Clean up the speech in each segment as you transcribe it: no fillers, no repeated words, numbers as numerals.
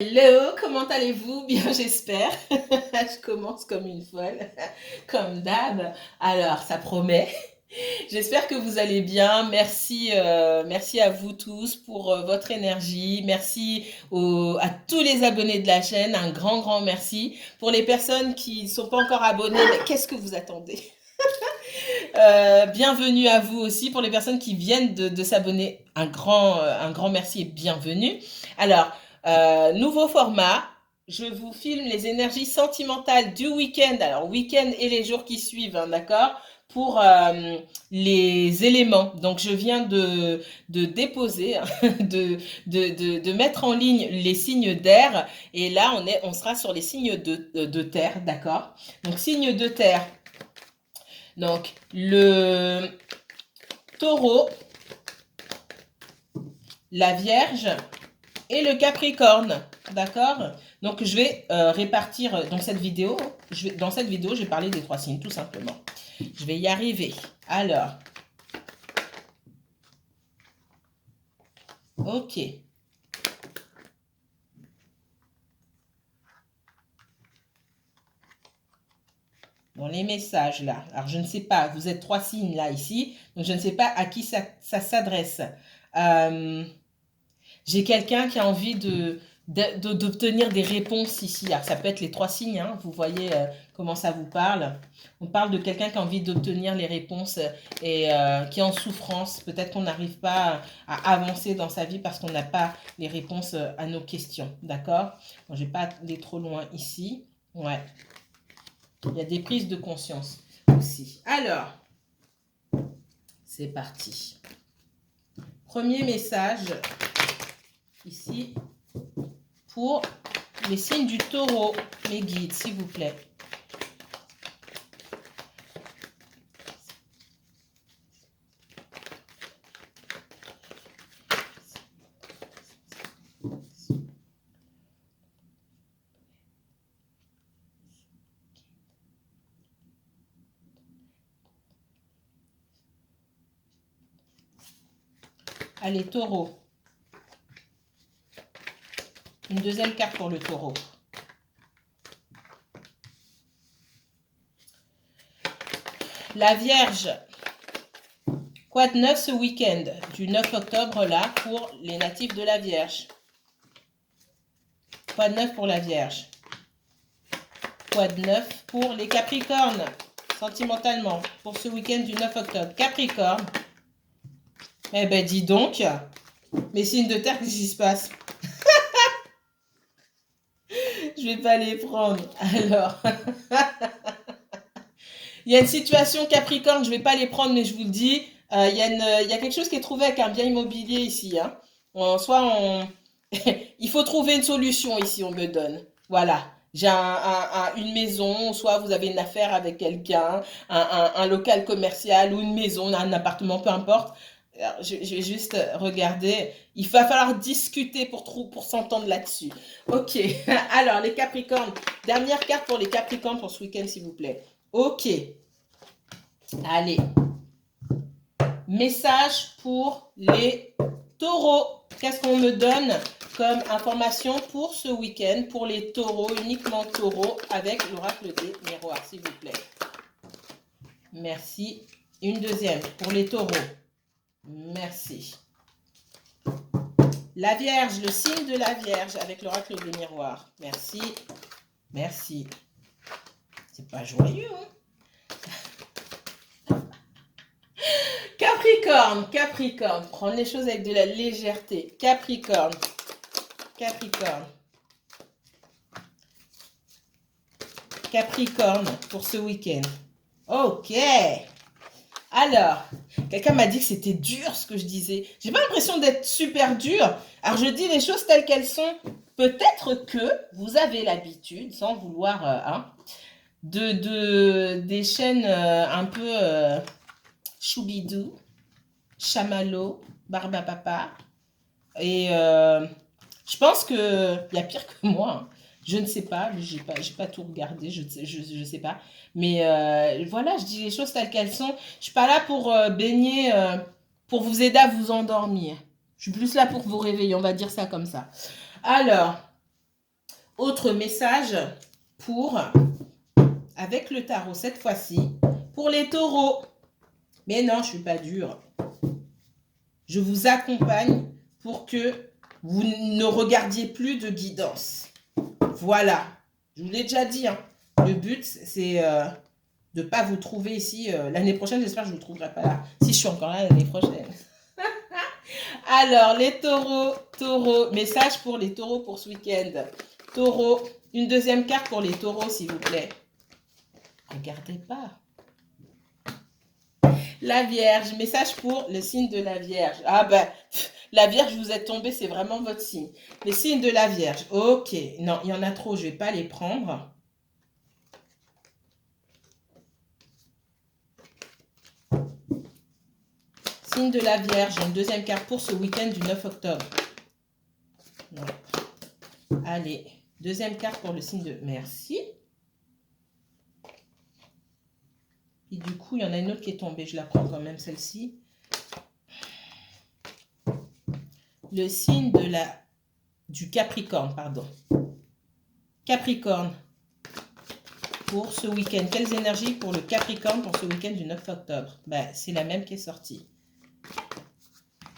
Hello, comment allez-vous? Bien, j'espère. Je commence comme une folle, comme d'hab. Alors, ça promet. J'espère que vous allez bien. Merci, merci à vous tous pour votre énergie. Merci à tous les abonnés de la chaîne. Un grand, grand merci. Pour les personnes qui ne sont pas encore abonnées, mais qu'est-ce que vous attendez? Bienvenue à vous aussi. Pour les personnes qui viennent de s'abonner, un grand merci et bienvenue. Alors, nouveau format. Je vous filme les énergies sentimentales du week-end. Alors, week-end et les jours qui suivent, hein, d'accord? Pour les éléments. Donc, je viens de déposer, hein, de mettre en ligne les signes d'air. Et là, on sera sur les signes de terre, d'accord? Donc, signes de terre. Donc, le taureau, la vierge et le capricorne. D'accord? Donc, je vais répartir dans cette vidéo. Dans cette vidéo, je vais parler des 3 signes, tout simplement. Je vais y arriver. Alors. Ok. Dans les messages, là. Alors, je ne sais pas. Vous êtes 3 signes, là, ici. Donc, je ne sais pas à qui ça s'adresse. J'ai quelqu'un qui a envie d'obtenir des réponses ici. Alors, ça peut être les 3 signes, hein. Vous voyez comment ça vous parle. On parle de quelqu'un qui a envie d'obtenir les réponses et qui est en souffrance. Peut-être qu'on n'arrive pas à avancer dans sa vie parce qu'on n'a pas les réponses à nos questions. D'accord? Bon, je ne vais pas aller trop loin ici. Ouais. Il y a des prises de conscience aussi. Alors, c'est parti. Premier message ici pour les signes du taureau, mes guides, s'il vous plaît. Allez, taureau. Une deuxième carte pour le taureau. La Vierge. Quoi de neuf ce week-end du 9 octobre là pour les natifs de la Vierge? Quoi de neuf pour la Vierge? Quoi de neuf pour les Capricornes sentimentalement pour ce week-end du 9 octobre? Capricorne. Eh ben dis donc, mes signes de terre, qu'est-ce qui se passe? Je vais pas les prendre. Alors, il y a une situation Capricorne, je vais pas les prendre, mais je vous le dis, il y a quelque chose qui est trouvé avec un bien immobilier ici. Hein. Il faut trouver une solution ici, on me donne. Voilà. J'ai une maison, soit vous avez une affaire avec quelqu'un, un local commercial ou une maison, un appartement, peu importe. Alors, je vais juste regarder. Il va falloir discuter pour s'entendre là-dessus. Ok. Alors, les Capricornes. Dernière carte pour les Capricornes pour ce week-end, s'il vous plaît. Ok. Allez. Message pour les taureaux. Qu'est-ce qu'on me donne comme information pour ce week-end pour les taureaux, uniquement taureaux, avec l'oracle des miroirs, s'il vous plaît. Merci. Une deuxième pour les taureaux. Merci. La Vierge, le signe de la Vierge avec l'oracle des miroirs. Merci. Merci. C'est pas joyeux, hein? Capricorne, Capricorne. Prendre les choses avec de la légèreté. Capricorne. Capricorne. Capricorne pour ce week-end. Ok. Alors, quelqu'un m'a dit que c'était dur ce que je disais. J'ai pas l'impression d'être super dur. Alors je dis les choses telles qu'elles sont. Peut-être que vous avez l'habitude, sans vouloir, hein, des chaînes un peu choubidou, chamallow, barbapapa. Et je pense qu'il y a pire que moi. Hein. Je ne sais pas, j'ai pas tout regardé, je sais pas. Mais voilà, je dis les choses telles qu'elles sont. Je suis pas là pour baigner, pour vous aider à vous endormir. Je suis plus là pour vous réveiller, on va dire ça comme ça. Alors, Autre message pour, avec le tarot cette fois-ci, pour les taureaux. Mais non, je ne suis pas dure. Je vous accompagne pour que vous ne regardiez plus de guidance. Voilà. Je vous l'ai déjà dit. Hein. Le but, c'est de ne pas vous trouver ici. L'année prochaine, j'espère que je ne vous trouverai pas là. Si je suis encore là l'année prochaine. Alors, les taureaux. Message pour les taureaux pour ce week-end. Taureau. Une deuxième carte pour les taureaux, s'il vous plaît. Regardez pas. La Vierge, message pour le signe de la Vierge. Ah ben, la Vierge, vous êtes tombé, c'est vraiment votre signe. Les signes de la Vierge, ok. Non, il y en a trop, je ne vais pas les prendre. Signe de la Vierge, une deuxième carte pour ce week-end du 9 octobre. Non. Allez, deuxième carte pour le signe de... Merci. Et du coup, il y en a une autre qui est tombée. Je la prends quand même, celle-ci. Le signe de du Capricorne, pardon. Capricorne. Pour ce week-end. Quelles énergies pour le Capricorne pour ce week-end du 9 octobre? Ben, c'est la même qui est sortie.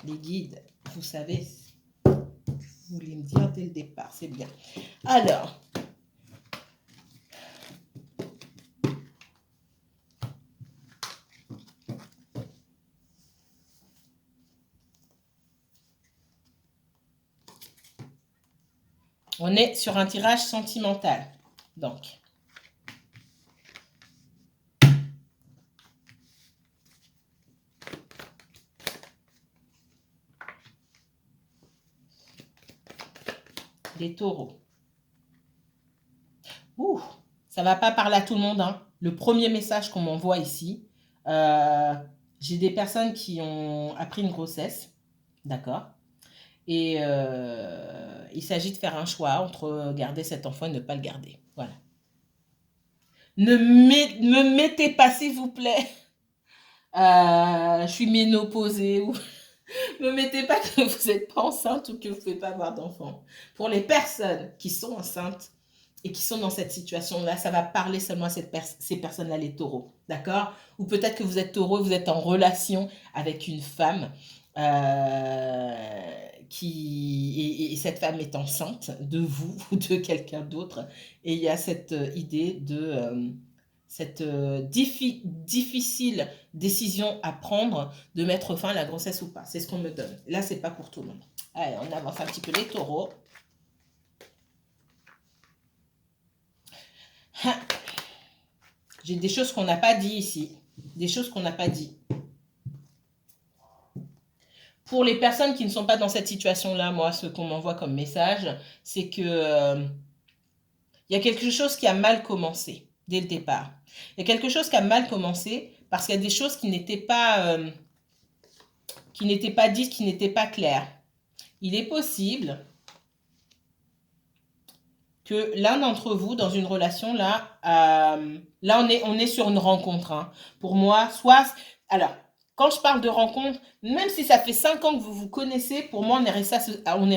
Les guides, vous savez, vous voulez me dire dès le départ, c'est bien. Alors... on est sur un tirage sentimental. Donc, les taureaux. Ouh, ça ne va pas parler à tout le monde. Hein. Le premier message qu'on m'envoie ici, j'ai des personnes qui ont appris une grossesse. D'accord. Et il s'agit de faire un choix entre garder cet enfant et ne pas le garder. Voilà. Ne me mettez pas, s'il vous plaît. Je suis ménopausée. Ou... ne me mettez pas que vous n'êtes pas enceinte ou que vous ne pouvez pas avoir d'enfant. Pour les personnes qui sont enceintes et qui sont dans cette situation-là, ça va parler seulement à ces personnes-là, les taureaux. D'accord? Ou peut-être que vous êtes taureau, vous êtes en relation avec une femme et cette femme est enceinte de vous ou de quelqu'un d'autre. Et il y a cette idée de... cette difficile décision à prendre de mettre fin à la grossesse ou pas. C'est ce qu'on me donne. Là, c'est pas pour tout le monde. Allez, on avance un petit peu les taureaux. J'ai des choses qu'on n'a pas dit ici. Des choses qu'on n'a pas dit. Pour les personnes qui ne sont pas dans cette situation-là, moi, ce qu'on m'envoie comme message, c'est que y a quelque chose qui a mal commencé dès le départ. Il y a quelque chose qui a mal commencé parce qu'il y a des choses qui n'étaient pas dites, qui n'étaient pas claires. Il est possible que l'un d'entre vous, dans une relation, là on est sur une rencontre. Hein. Pour moi, soit... Alors, quand je parle de rencontre, même si ça fait 5 ans que vous vous connaissez, pour moi, on est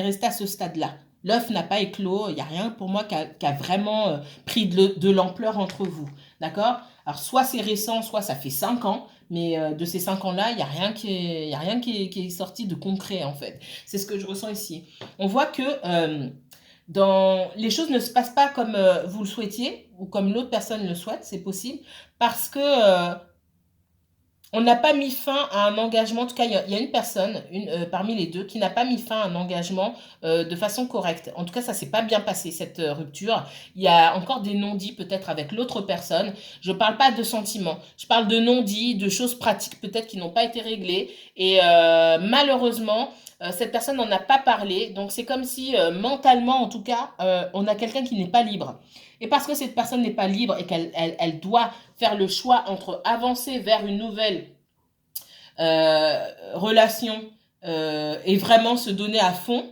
resté à ce stade-là. L'œuf n'a pas éclos, il n'y a rien pour moi qui a vraiment pris de l'ampleur entre vous. D'accord? Alors, soit c'est récent, soit ça fait 5 ans, mais de ces 5 ans-là, il n'y a rien qui est sorti de concret, en fait. C'est ce que je ressens ici. On voit que les choses ne se passent pas comme vous le souhaitiez, ou comme l'autre personne le souhaite, c'est possible, parce que... on n'a pas mis fin à un engagement, en tout cas, il y a une personne parmi les deux qui n'a pas mis fin à un engagement de façon correcte. En tout cas, ça ne s'est pas bien passé, cette rupture. Il y a encore des non-dits peut-être avec l'autre personne. Je ne parle pas de sentiments, je parle de non-dits, de choses pratiques peut-être qui n'ont pas été réglées. Et malheureusement, cette personne n'en a pas parlé. Donc, c'est comme si mentalement, en tout cas, on a quelqu'un qui n'est pas libre. Et parce que cette personne n'est pas libre et qu'elle doit faire le choix entre avancer vers une nouvelle relation et vraiment se donner à fond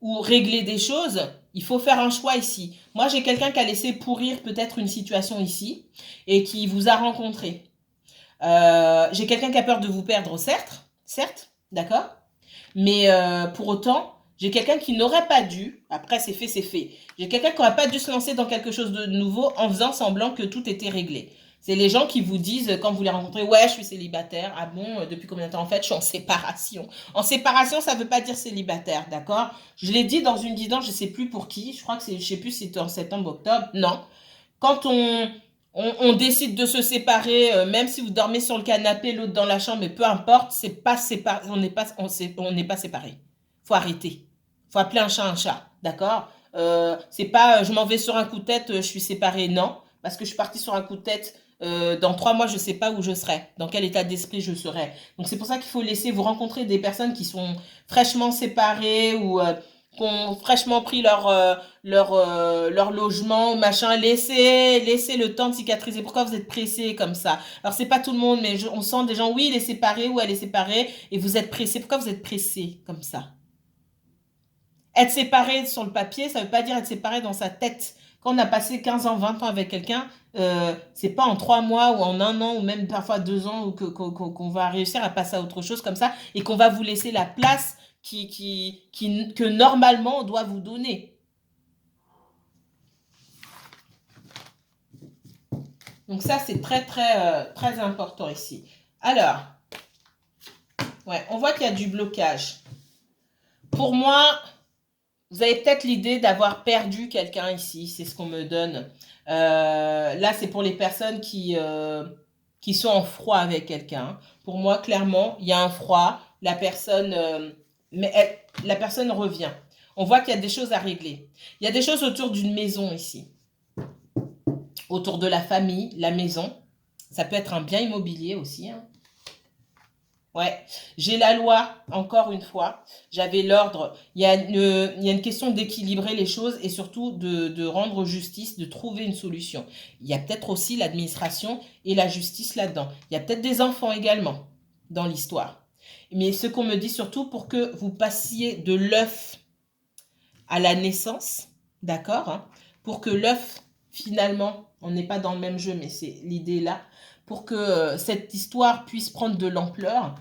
ou régler des choses, il faut faire un choix ici. Moi, j'ai quelqu'un qui a laissé pourrir peut-être une situation ici et qui vous a rencontré. J'ai quelqu'un qui a peur de vous perdre, certes, d'accord, mais pour autant, J'ai quelqu'un qui n'aurait pas dû, après c'est fait, c'est fait. J'ai quelqu'un qui n'aurait pas dû se lancer dans quelque chose de nouveau en faisant semblant que tout était réglé. C'est les gens qui vous disent, quand vous les rencontrez, ouais, je suis célibataire. Ah bon, depuis combien de temps? En fait, je suis en séparation. En séparation, ça ne veut pas dire célibataire, d'accord? Je l'ai dit dans une guidance, je ne sais plus pour qui. Je crois que c'est, je ne sais plus si c'était en septembre, octobre. Non. Quand on décide de se séparer, même si vous dormez sur le canapé, l'autre dans la chambre, mais peu importe, c'est pas séparé, on n'est pas séparés. Faut arrêter. Faut appeler un chat, d'accord? C'est pas, je m'en vais sur un coup de tête, je suis séparée, non, parce que je suis partie sur un coup de tête. Dans 3 mois, je ne sais pas où je serai, dans quel état d'esprit je serai. Donc c'est pour ça qu'il faut laisser vous rencontrer des personnes qui sont fraîchement séparées ou qui ont fraîchement pris leur logement, machin. Laissez le temps de cicatriser. Pourquoi vous êtes pressé comme ça? Alors c'est pas tout le monde, mais on sent des gens, oui, il est séparé ou elle est séparée, et vous êtes pressé. Pourquoi vous êtes pressé comme ça? Être séparé sur le papier, ça ne veut pas dire être séparé dans sa tête. Quand on a passé 15 ans, 20 ans avec quelqu'un, c'est pas en 3 mois ou en 1 an ou même parfois 2 ans qu'on va réussir à passer à autre chose comme ça et qu'on va vous laisser la place que normalement on doit vous donner. Donc ça, c'est très, très, très important ici. Alors, ouais, on voit qu'il y a du blocage. Pour moi, vous avez peut-être l'idée d'avoir perdu quelqu'un ici, c'est ce qu'on me donne. Là, c'est pour les personnes qui sont en froid avec quelqu'un. Pour moi, clairement, il y a un froid. La personne, la personne revient. On voit qu'il y a des choses à régler. Il y a des choses autour d'une maison ici. Autour de la famille, la maison. Ça peut être un bien immobilier aussi, hein. Ouais, j'ai la loi, encore une fois, j'avais l'ordre. Il y a une question d'équilibrer les choses et surtout de rendre justice, de trouver une solution. Il y a peut-être aussi l'administration et la justice là-dedans. Il y a peut-être des enfants également dans l'histoire. Mais ce qu'on me dit surtout pour que vous passiez de l'œuf à la naissance, d'accord, hein, pour que l'œuf, finalement, on n'est pas dans le même jeu, mais c'est l'idée là, pour que cette histoire puisse prendre de l'ampleur,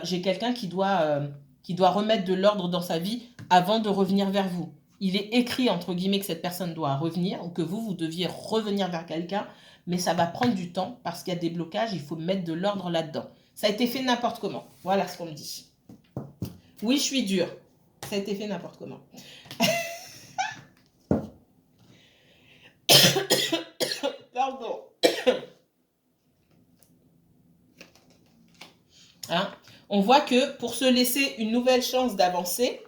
j'ai quelqu'un qui doit remettre de l'ordre dans sa vie avant de revenir vers vous. Il est écrit, entre guillemets, que cette personne doit revenir, ou que vous deviez revenir vers quelqu'un, mais ça va prendre du temps, parce qu'il y a des blocages, il faut mettre de l'ordre là-dedans. Ça a été fait n'importe comment. Voilà ce qu'on me dit. Oui, je suis dure. Ça a été fait n'importe comment. Pardon. Hein? On voit que pour se laisser une nouvelle chance d'avancer,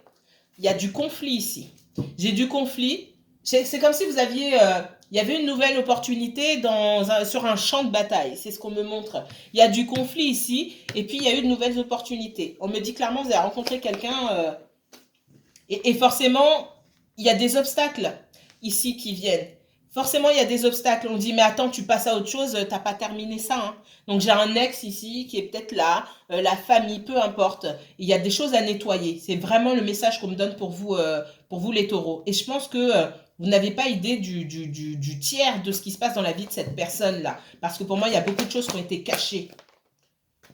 il y a du conflit ici. J'ai du conflit. C'est comme si vous aviez... il y avait une nouvelle opportunité sur un champ de bataille. C'est ce qu'on me montre. Il y a du conflit ici. Et puis, il y a eu de nouvelles opportunités. On me dit clairement, vous avez rencontré quelqu'un... et forcément, il y a des obstacles ici qui viennent. Forcément, il y a des obstacles. On dit, mais attends, tu passes à autre chose, t'as pas terminé ça, hein. Donc, j'ai un ex ici qui est peut-être là, la famille, peu importe. Il y a des choses à nettoyer. C'est vraiment le message qu'on me donne pour vous les taureaux. Et je pense que vous n'avez pas idée du tiers de ce qui se passe dans la vie de cette personne-là. Parce que pour moi, il y a beaucoup de choses qui ont été cachées.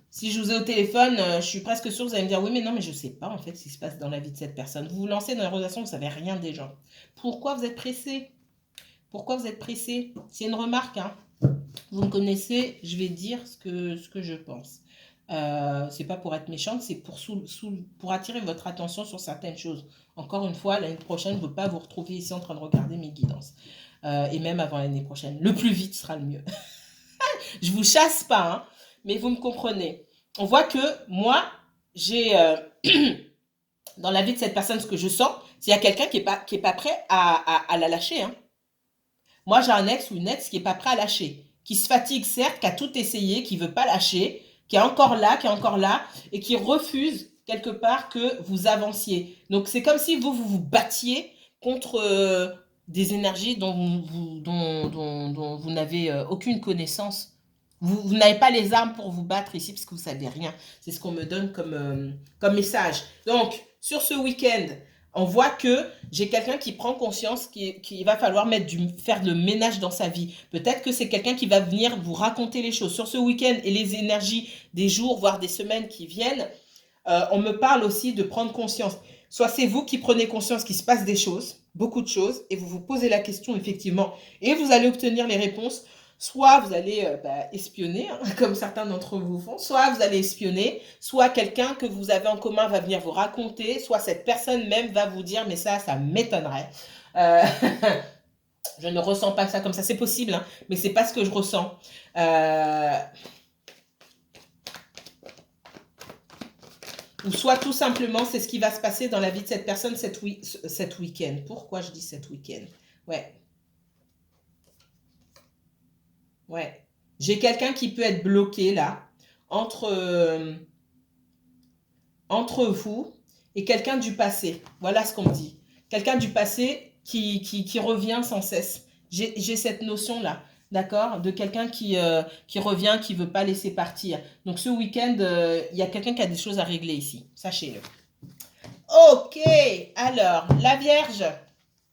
Si je vous ai au téléphone, je suis presque sûre que vous allez me dire, oui, mais non, mais je ne sais pas en fait ce qui se passe dans la vie de cette personne. Vous vous lancez dans une relation, vous ne savez rien des gens. Pourquoi vous êtes pressé? Pourquoi vous êtes pressé? C'est une remarque, hein. Vous me connaissez, je vais dire ce que je pense. C'est pas pour être méchante, c'est pour attirer votre attention sur certaines choses. Encore une fois, l'année prochaine, je ne veux pas vous retrouver ici en train de regarder mes guidances. Et même avant l'année prochaine. Le plus vite sera le mieux. Je vous chasse pas, hein, mais vous me comprenez. On voit que moi, j'ai dans la vie de cette personne, ce que je sens, c'est qu'il y a quelqu'un qui est pas prêt à la lâcher, hein. Moi, j'ai un ex ou une ex qui est pas prêt à lâcher, qui se fatigue certes, qui a tout essayé, qui veut pas lâcher, qui est encore là, et qui refuse quelque part que vous avanciez. Donc, c'est comme si vous battiez contre des énergies dont vous n'avez aucune connaissance. Vous n'avez pas les armes pour vous battre ici parce que vous ne savez rien. C'est ce qu'on me donne comme message. Donc, sur ce week-end, on voit que j'ai quelqu'un qui prend conscience qu'il va falloir faire le ménage dans sa vie. Peut-être que c'est quelqu'un qui va venir vous raconter les choses. Sur ce week-end et les énergies des jours, voire des semaines qui viennent, on me parle aussi de prendre conscience. Soit c'est vous qui prenez conscience qu'il se passe des choses, beaucoup de choses, et vous vous posez la question effectivement, et vous allez obtenir les réponses. Soit vous allez espionner, hein, comme certains d'entre vous font, soit vous allez espionner, soit quelqu'un que vous avez en commun va venir vous raconter, soit cette personne même va vous dire, mais ça m'étonnerait. Euh, je ne ressens pas ça comme ça, c'est possible, hein, mais c'est pas ce que je ressens. Ou soit tout simplement, c'est ce qui va se passer dans la vie de cette personne cet week-end. Pourquoi je dis cet week-end? Ouais. Ouais. J'ai quelqu'un qui peut être bloqué là, entre vous et quelqu'un du passé. Voilà ce qu'on me dit. Quelqu'un du passé qui revient sans cesse. J'ai cette notion-là, d'accord, de quelqu'un qui revient, qui ne veut pas laisser partir. Donc ce week-end, il y a quelqu'un qui a des choses à régler ici. Sachez-le. Ok, alors, la Vierge.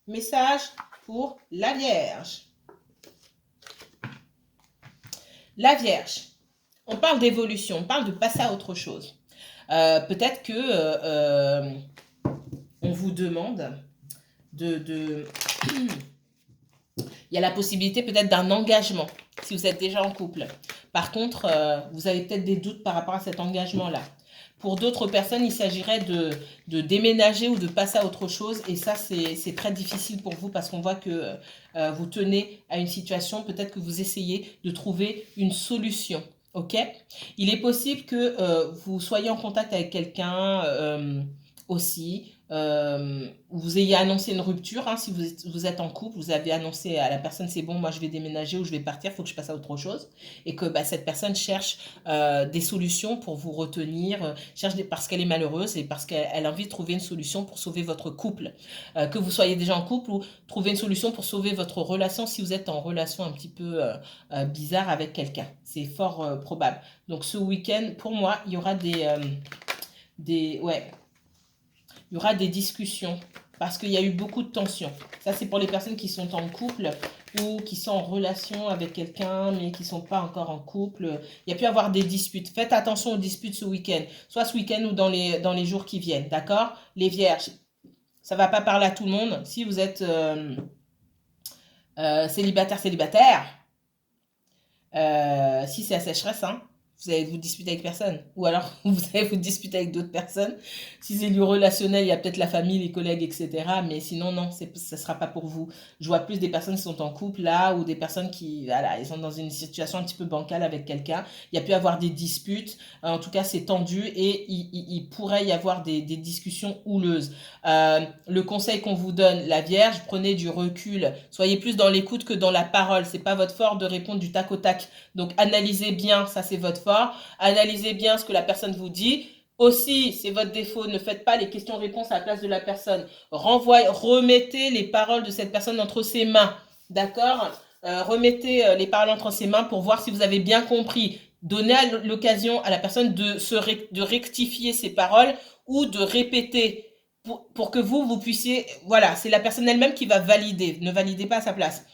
Message pour la Vierge. La Vierge. On parle d'évolution, on parle de passer à autre chose. Peut-être que on vous demande de il y a la possibilité peut-être d'un engagement si vous êtes déjà en couple. Par contre, vous avez peut-être des doutes par rapport à cet engagement-là. Pour d'autres personnes, il s'agirait de déménager ou de passer à autre chose. Et ça, c'est très difficile pour vous parce qu'on voit que vous tenez à une situation. Peut-être que vous essayez de trouver une solution. Ok? Il est possible que vous soyez en contact avec quelqu'un aussi. Vous ayez annoncé une rupture, hein, si vous êtes en couple, vous avez annoncé à la personne c'est bon, moi je vais déménager ou je vais partir, il faut que je passe à autre chose, et que cette personne cherche des solutions pour vous retenir, parce qu'elle est malheureuse et parce qu'elle a envie de trouver une solution pour sauver votre couple, que vous soyez déjà en couple ou trouver une solution pour sauver votre relation si vous êtes en relation un petit peu bizarre avec quelqu'un, c'est fort probable. Donc ce week-end, pour moi, il y aura ouais, il y aura des discussions parce qu'il y a eu beaucoup de tensions. Ça, c'est pour les personnes qui sont en couple ou qui sont en relation avec quelqu'un mais qui ne sont pas encore en couple. Il y a pu y avoir des disputes. Faites attention aux disputes ce week-end, soit ce week-end ou dans les jours qui viennent, d'accord? Les vierges, ça ne va pas parler à tout le monde. Si vous êtes célibataire, si c'est la sécheresse, hein, vous allez vous disputer avec personne. Ou alors, vous allez vous disputer avec d'autres personnes. Si c'est lieu relationnel, il y a peut-être la famille, les collègues, etc. Mais sinon, non, ça ne sera pas pour vous. Je vois plus des personnes qui sont en couple là, ou des personnes qui, voilà, ils sont dans une situation un petit peu bancale avec quelqu'un. Il y a pu avoir des disputes. En tout cas, c'est tendu et il pourrait y avoir des discussions houleuses. Le conseil qu'on vous donne, la Vierge, prenez du recul. Soyez plus dans l'écoute que dans la parole. C'est pas votre fort de répondre du tac au tac. Donc, analysez bien, ça c'est votre fort. Analysez bien ce que la personne vous dit. Aussi, c'est votre défaut, ne faites pas les questions-réponses à la place de la personne. Remettez les paroles de cette personne entre ses mains. D'accord? Remettez les paroles entre ses mains pour voir si vous avez bien compris. Donnez l'occasion à la personne de rectifier ses paroles ou de répéter pour que vous puissiez... Voilà, c'est la personne elle-même qui va valider. Ne validez pas à sa place.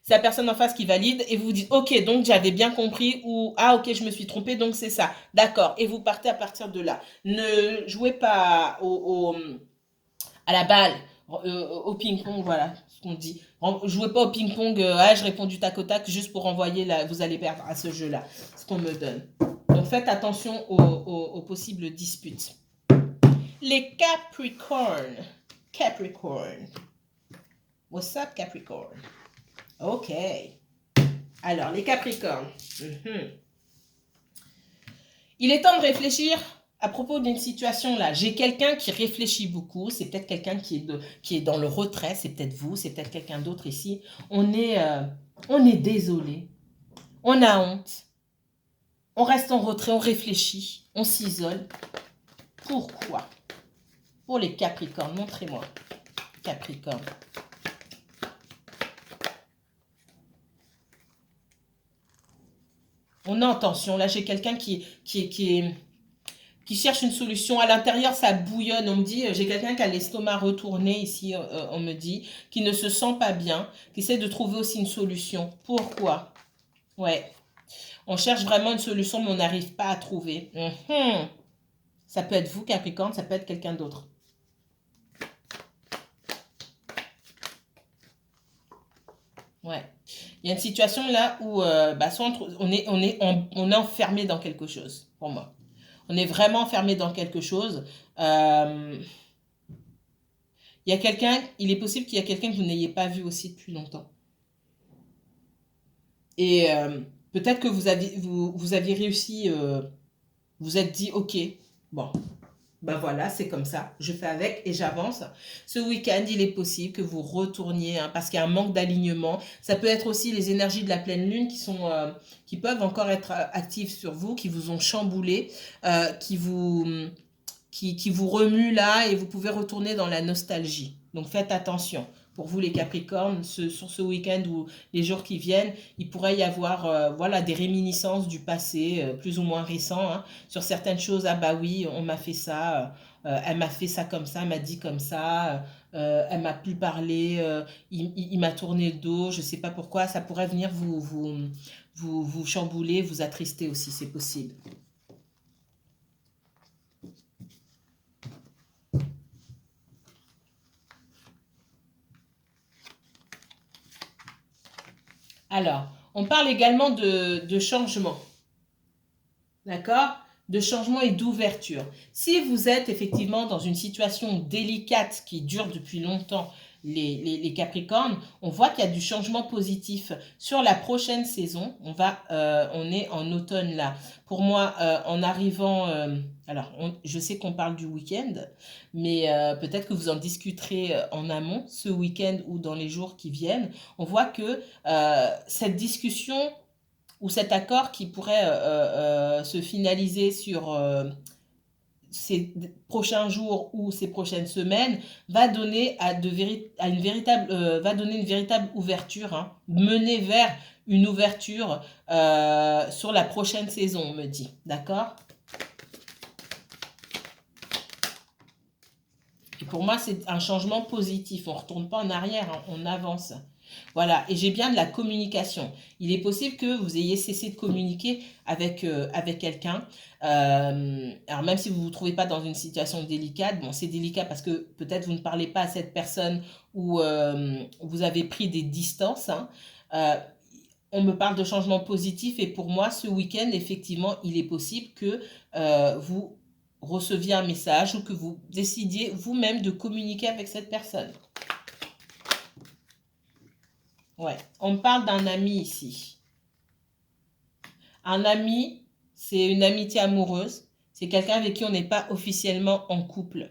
C'est la personne en face qui valide et vous vous dites ok, donc j'avais bien compris ou ah ok, je me suis trompée, donc c'est ça, d'accord, et vous partez à partir de là. Ne jouez pas à la balle, au ping-pong, voilà ce qu'on dit. Jouez pas au ping-pong, ah je réponds du tac au tac juste pour envoyer là, vous allez perdre à ce jeu-là, ce qu'on me donne. Donc faites attention aux possibles disputes. Les Capricornes. Capricorn. What's up Capricorn? Ok. Alors, les Capricornes. Il est temps de réfléchir à propos d'une situation là. J'ai quelqu'un qui réfléchit beaucoup. C'est peut-être quelqu'un qui est dans le retrait. C'est peut-être vous. C'est peut-être quelqu'un d'autre ici. On est désolé. On a honte. On reste en retrait. On réfléchit. On s'isole. Pourquoi? Pour les Capricornes, montrez-moi. Capricorne. On est en tension. Là, j'ai quelqu'un qui cherche une solution. À l'intérieur, ça bouillonne. On me dit, j'ai quelqu'un qui a l'estomac retourné ici, on me dit, qui ne se sent pas bien, qui essaie de trouver aussi une solution. Pourquoi? Ouais. On cherche vraiment une solution, mais on n'arrive pas à trouver. Ça peut être vous, Capricorne, ça peut être quelqu'un d'autre. Ouais. Il y a une situation là où soit on est enfermé dans quelque chose, pour moi. On est vraiment enfermé dans quelque chose. Euh, il est possible qu'il y a quelqu'un que vous n'ayez pas vu aussi depuis longtemps. Et peut-être que vous aviez réussi, vous êtes dit, ok, bon, ben voilà, c'est comme ça, je fais avec et j'avance. Ce week-end, il est possible que vous retourniez, hein, parce qu'il y a un manque d'alignement. Ça peut être aussi les énergies de la pleine lune qui peuvent encore être actives sur vous, qui vous ont chamboulé, qui vous remuent là et vous pouvez retourner dans la nostalgie. Donc faites attention. Pour vous les Capricornes, sur ce week-end ou les jours qui viennent, il pourrait y avoir voilà, des réminiscences du passé, plus ou moins récents, hein, sur certaines choses. Ah bah oui, on m'a fait ça, elle m'a fait ça comme ça, elle m'a dit comme ça, elle m'a plus parlé, il m'a tourné le dos, je ne sais pas pourquoi. Ça pourrait venir vous chambouler, vous attrister aussi, c'est possible. Alors, on parle également de changement, d'accord? De changement et d'ouverture. Si vous êtes effectivement dans une situation délicate qui dure depuis longtemps, les Capricornes, on voit qu'il y a du changement positif sur la prochaine saison. On est en automne là. Pour moi, en arrivant, je sais qu'on parle du week-end, mais peut-être que vous en discuterez en amont ce week-end ou dans les jours qui viennent. On voit que cette discussion ou cet accord qui pourrait se finaliser sur ces prochains jours ou ces prochaines semaines va donner va donner une véritable ouverture, hein, mener vers une ouverture sur la prochaine saison, on me dit. D'accord? Et pour moi, c'est un changement positif. On ne retourne pas en arrière, hein, on avance. Voilà, et j'ai bien de la communication. Il est possible que vous ayez cessé de communiquer avec quelqu'un. Alors même si vous ne vous trouvez pas dans une situation délicate, bon, c'est délicat parce que peut-être vous ne parlez pas à cette personne ou vous avez pris des distances, hein. Euh, on me parle de changement positif et pour moi, ce week-end, effectivement, il est possible que vous receviez un message ou que vous décidiez vous-même de communiquer avec cette personne. Ouais, on me parle d'un ami ici. Un ami, c'est une amitié amoureuse. C'est quelqu'un avec qui on n'est pas officiellement en couple.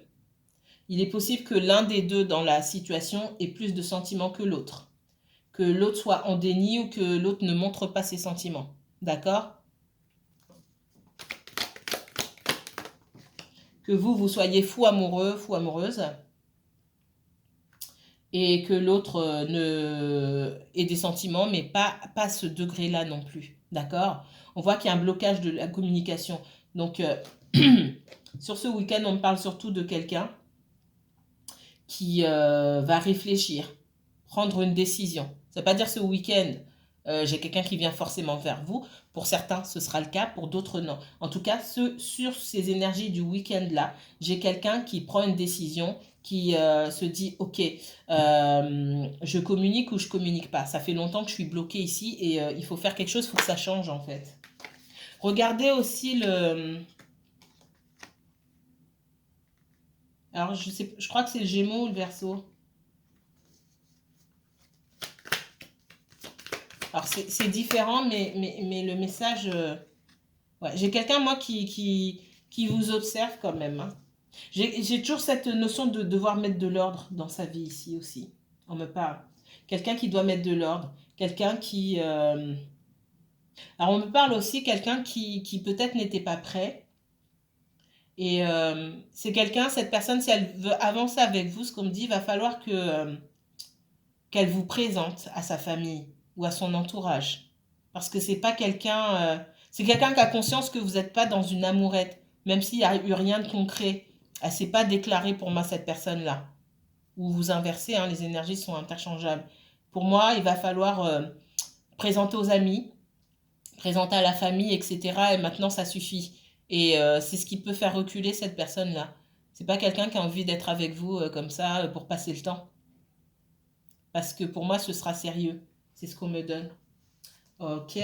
Il est possible que l'un des deux dans la situation ait plus de sentiments que l'autre. Que l'autre soit en déni ou que l'autre ne montre pas ses sentiments. D'accord? Que vous soyez fou amoureux, fou amoureuse. Et que l'autre ait des sentiments, mais pas ce degré-là non plus. D'accord? On voit qu'il y a un blocage de la communication. Donc, sur ce week-end, on me parle surtout de quelqu'un qui va réfléchir, prendre une décision. Ça ne veut pas dire ce week-end, j'ai quelqu'un qui vient forcément vers vous. Pour certains, ce sera le cas, pour d'autres, non. En tout cas, sur ces énergies du week-end-là, j'ai quelqu'un qui prend une décision, qui se dit, ok, je communique ou je communique pas. Ça fait longtemps que je suis bloquée ici et il faut faire quelque chose, il faut que ça change en fait. Regardez aussi alors, je crois que c'est le Gémeaux ou le Verseau. Alors, c'est différent, mais le message... ouais. J'ai quelqu'un, moi, qui vous observe quand même, hein. J'ai toujours cette notion de devoir mettre de l'ordre dans sa vie ici aussi. On me parle. Quelqu'un qui doit mettre de l'ordre. Quelqu'un qui... Alors, on me parle aussi quelqu'un qui peut-être n'était pas prêt. Et c'est quelqu'un, cette personne, si elle veut avancer avec vous, ce qu'on me dit, il va falloir qu'elle vous présente à sa famille ou à son entourage. Parce que c'est pas quelqu'un... c'est quelqu'un qui a conscience que vous n'êtes pas dans une amourette. Même s'il n'y a eu rien de concret. Elle ne s'est pas déclarée pour moi, cette personne-là. Ou vous inversez, hein, les énergies sont interchangeables. Pour moi, il va falloir présenter aux amis, présenter à la famille, etc. Et maintenant, ça suffit. Et c'est ce qui peut faire reculer cette personne-là. C'est pas quelqu'un qui a envie d'être avec vous comme ça pour passer le temps. Parce que pour moi, ce sera sérieux. C'est ce qu'on me donne. Ok.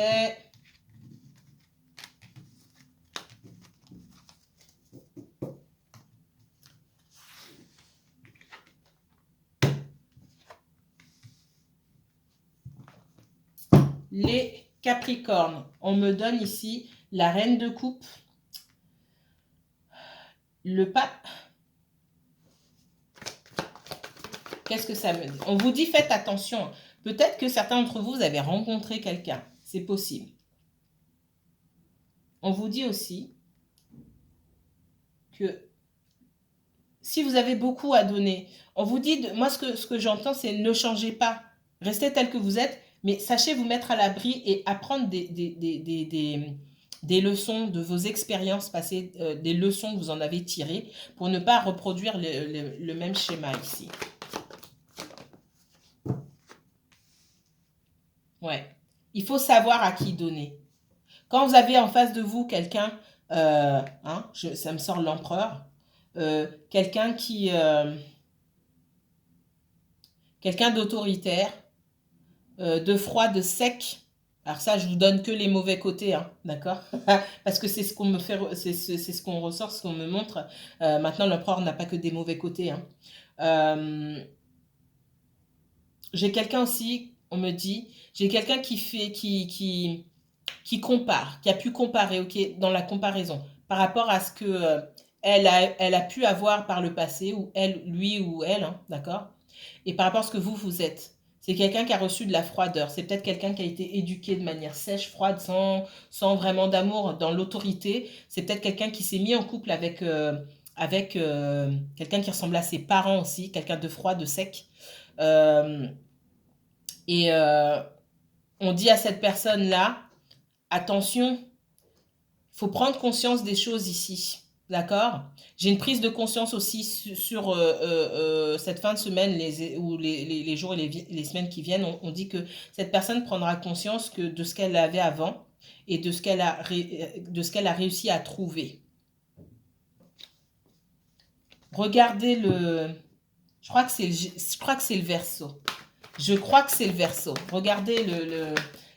Les Capricornes, on me donne ici la reine de coupe, le pape. Qu'est-ce que ça me dit? On vous dit faites attention. Peut-être que certains d'entre vous, vous avez rencontré quelqu'un. C'est possible. On vous dit aussi que si vous avez beaucoup à donner, on vous dit, moi ce que j'entends, c'est ne changez pas. Restez tel que vous êtes, mais sachez vous mettre à l'abri et apprendre des leçons de vos expériences passées, des leçons que vous en avez tirées pour ne pas reproduire le même schéma ici. Ouais. Il faut savoir à qui donner. Quand vous avez en face de vous quelqu'un, ça me sort l'empereur, quelqu'un quelqu'un d'autoritaire, de froid, de sec. Alors ça, je vous donne que les mauvais côtés, hein, d'accord? Parce que c'est ce qu'on me fait, c'est ce qu'on ressort, ce qu'on me montre. Maintenant, l'empereur n'a pas que des mauvais côtés, hein. J'ai quelqu'un aussi, on me dit, j'ai quelqu'un qui compare, qui a pu comparer, ok, dans la comparaison, par rapport à ce que elle a pu avoir par le passé, ou elle, lui ou elle, hein, d'accord? Et par rapport à ce que vous êtes. C'est quelqu'un qui a reçu de la froideur. C'est peut-être quelqu'un qui a été éduqué de manière sèche, froide, sans vraiment d'amour, dans l'autorité. C'est peut-être quelqu'un qui s'est mis en couple avec, quelqu'un qui ressemble à ses parents aussi, quelqu'un de froid, de sec. Euh, et on dit à cette personne-là, attention, il faut prendre conscience des choses ici. D'accord? J'ai une prise de conscience aussi sur cette fin de semaine ou les jours et les semaines qui viennent. On dit que cette personne prendra conscience de ce qu'elle avait avant et de ce qu'elle a réussi à trouver. Regardez je crois que c'est le Verseau. Je crois que c'est le Verseau. Regardez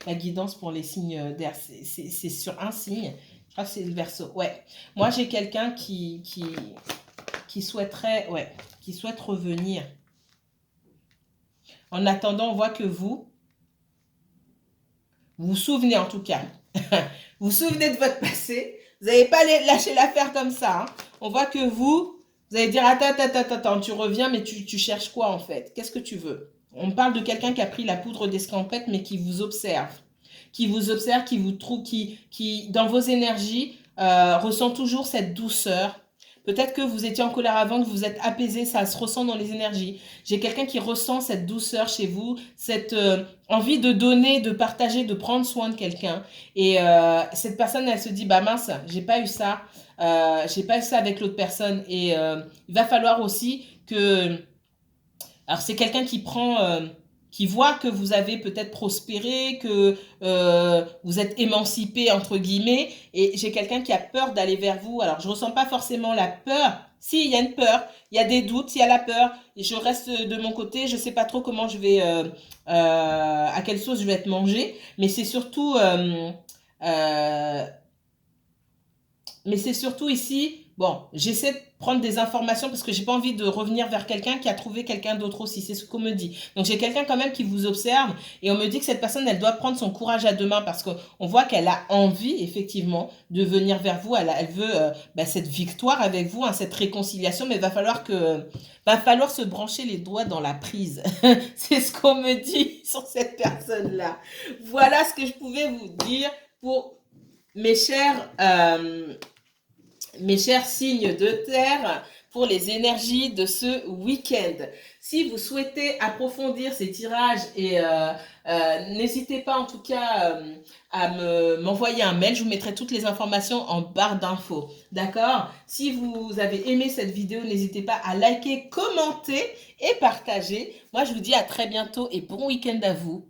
la guidance pour les signes d'air. C'est sur un signe. Je crois que c'est le Verseau. Ouais. Moi, j'ai quelqu'un qui souhaiterait, qui souhaite revenir. En attendant, on voit que vous vous souvenez en tout cas. Vous vous souvenez de votre passé. Vous n'allez pas lâcher l'affaire comme ça. Hein. On voit que vous allez dire, attends, tu reviens, mais tu cherches quoi en fait? Qu'est-ce que tu veux? On parle de quelqu'un qui a pris la poudre d'escampette, mais qui vous observe. Qui vous trouve, qui dans vos énergies, ressent toujours cette douceur. Peut-être que vous étiez en colère avant, que vous êtes apaisé, ça se ressent dans les énergies. J'ai quelqu'un qui ressent cette douceur chez vous, cette envie de donner, de partager, de prendre soin de quelqu'un. Et cette personne, elle se dit, bah mince, j'ai pas eu ça avec l'autre personne. Et il va falloir aussi que... Alors c'est quelqu'un qui voit que vous avez peut-être prospéré, que vous êtes émancipé, entre guillemets, et j'ai quelqu'un qui a peur d'aller vers vous. Alors, je ne ressens pas forcément la peur. Si, il y a une peur, il y a des doutes, il y a la peur, et je reste de mon côté, je ne sais pas trop comment je vais, à quelle sauce je vais être mangée, mais c'est surtout, ici, bon, j'essaie de prendre des informations parce que j'ai pas envie de revenir vers quelqu'un qui a trouvé quelqu'un d'autre aussi, c'est ce qu'on me dit. Donc j'ai quelqu'un quand même qui vous observe et on me dit que cette personne, elle doit prendre son courage à deux mains parce qu'on voit qu'elle a envie effectivement de venir vers vous, elle veut cette victoire avec vous, hein, cette réconciliation, mais va falloir se brancher les doigts dans la prise. C'est ce qu'on me dit sur cette personne-là. Voilà ce que je pouvais vous dire pour mes chers signes de terre pour les énergies de ce week-end. Si vous souhaitez approfondir ces tirages et n'hésitez pas en tout cas à m'envoyer un mail. Je vous mettrai toutes les informations en barre d'infos. D'accord? Si vous avez aimé cette vidéo, n'hésitez pas à liker, commenter et partager. Moi, je vous dis à très bientôt et bon week-end à vous.